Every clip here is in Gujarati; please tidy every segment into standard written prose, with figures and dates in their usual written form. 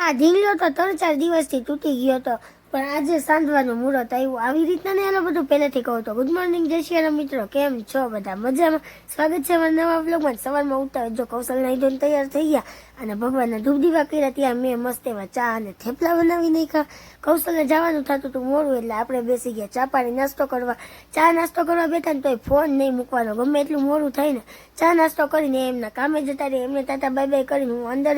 આ ઢીંગલો તો 3-4 દિવસથી તૂટી ગયો હતો, પણ આજે સાંધવાનું મુહૂર્ત આવ્યું. આવી રીતના ને એનો બધું પહેલેથી કહું તો. ગુડ મોર્નિંગ જય શ્રી રામ મિત્રો, કેમ છો બધા? મજામાં? સ્વાગત છે અમારા નવા વ્લોગમાં. સવારમાં ઉઠતા જો કૌશલ નાઈ ધોઈને તૈયાર થઈ ગયા અને ભગવાનના ધૂપ દીવા કર્યા. ત્યાં મેં મસ્ત એવા ચા અને થેપલા બનાવી નાખ્યા. કૌશલને જવાનું થતું હતું મોડું, એટલે આપણે બેસી ગયા ચા પાણી નાસ્તો કરવા. ચા નાસ્તો કરવા બેઠા ને તોય ફોન નહીં મૂકવાનો, ગમે એટલું મોડું થાય ને. ચા નાસ્તો કરીને એમના કામે જતા રહે, એમને ટાટા બાય બાય કરીને હું અંદર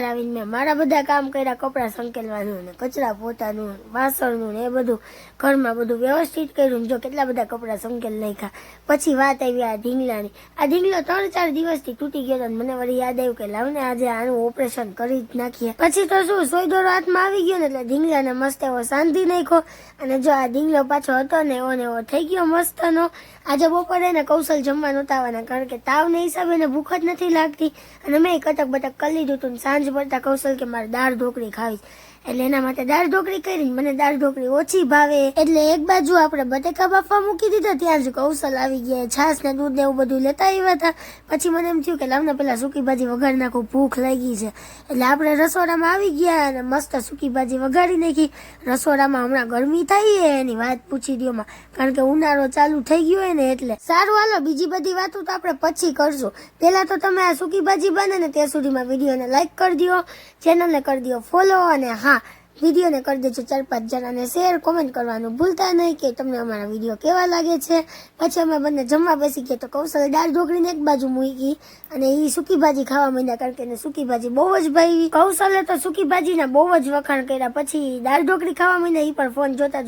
આવીને મેં મારા બધા કામ કર્યા. કપડાં સંકેલવાનું ને કચરા પોતાનું, વાસણનું ને એ બધું ઘરમાં બધું વ્યવસ્થિત કર્યું. જો કેટલા બધા કપડાં સંકેલ નાખ્યા. પછી વાત આવી આ ઢીંગલાની. આ ઢીંગલો 3-4 દિવસથી તૂટી ગયો હતો. મને વળી યાદ આવ્યું કે લાવને આજે આનું ઓપરેશન કરી જ નાખીએ. પછી તો શું, સોયદોરો હાથમાં આવી ગયો ને એટલે ઢીંગલાને મસ્ત એવો શાંતિ નાખ્યો. અને જો આ ઢીંગલો પાછો હતો ને એવો થઈ ગયો મસ્તનો. આજે બપોરે ને કૌશલ જમવા નહોતા આવવાના, કારણ કે તાવને હિસાબે ને ભૂખ જ નથી લાગતી. અને મેં કટક બટક કરી લીધું હતું. સાંજ પડતા કૌશલ કે મારે દાળ ઢોકળી ખાવી, એટલે એના માટે દાળ ઢોકળી કરીને. મને દાળ ઢોકળી ઓછી ભાવે, એટલે એક બાજુ આપણે બટેકા બાફવા મૂકી દીધા. ત્યાં જ કૌશલ આવી ગયા, છાશ ને દૂધ ને એવું બધું લેતા આવ્યા હતા. પછી મને એમ થયું કે લાવને પેલા સૂકી ભાજી વઘારી નાખું, ભૂખ લાગી છે. એટલે આપણે રસોડામાં આવી ગયા અને મસ્ત સૂકી ભાજી વઘારી નાખી. રસોડામાં હમણાં ગરમી થઈ એની વાત પૂછી દ્યોમાં, કારણ કે ઉનાળો ચાલુ થઈ ગયો હોય ને એટલે. સારું હાલો, બીજી બધી વાતો તો આપણે પછી કરશું. પેલા તો તમે આ સૂકી ભાજી બને ને ત્યાં સુધીમાં વિડીયોને લાઈક કરી દો, ચેનલને કરી દો ફોલો, અને હા, વિડીયોને કરી દેજો 4-5 જણાને શેર. કોમેન્ટ કરવાનું ભૂલતા નહીં કે તમને અમારા વિડીયો કેવા લાગે છે. પછી અમે બંને જમવા બેસી ગયા તો કૌશલ દાળ ઢોકળીને એક બાજુ મૂકી અને એ સૂકી ભાજી ખાવા માંડ્યા, કારણ કે એને સૂકી ભાજી બહુ જ ભાવી. કૌશલે તો સૂકી ભાજીના બહુ જ વખાણ કર્યા. પછી દાળ ઢોકળી ખાવા માંડ્યા, એ પણ ફોન જોતા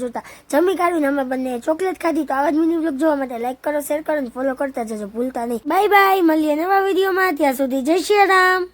જમી કાઢીને અમે બંને ચોકલેટ ખાધી. તો આવા જ મિની વ્લોગ જોવા માટે લાઈક કરો, શેર કરો અને ફોલો કરતા જજો ભૂલતા નહીં. બાય બાય, મળીએ નવા વિડીયોમાં. ત્યાં સુધી જય શ્રી રામ.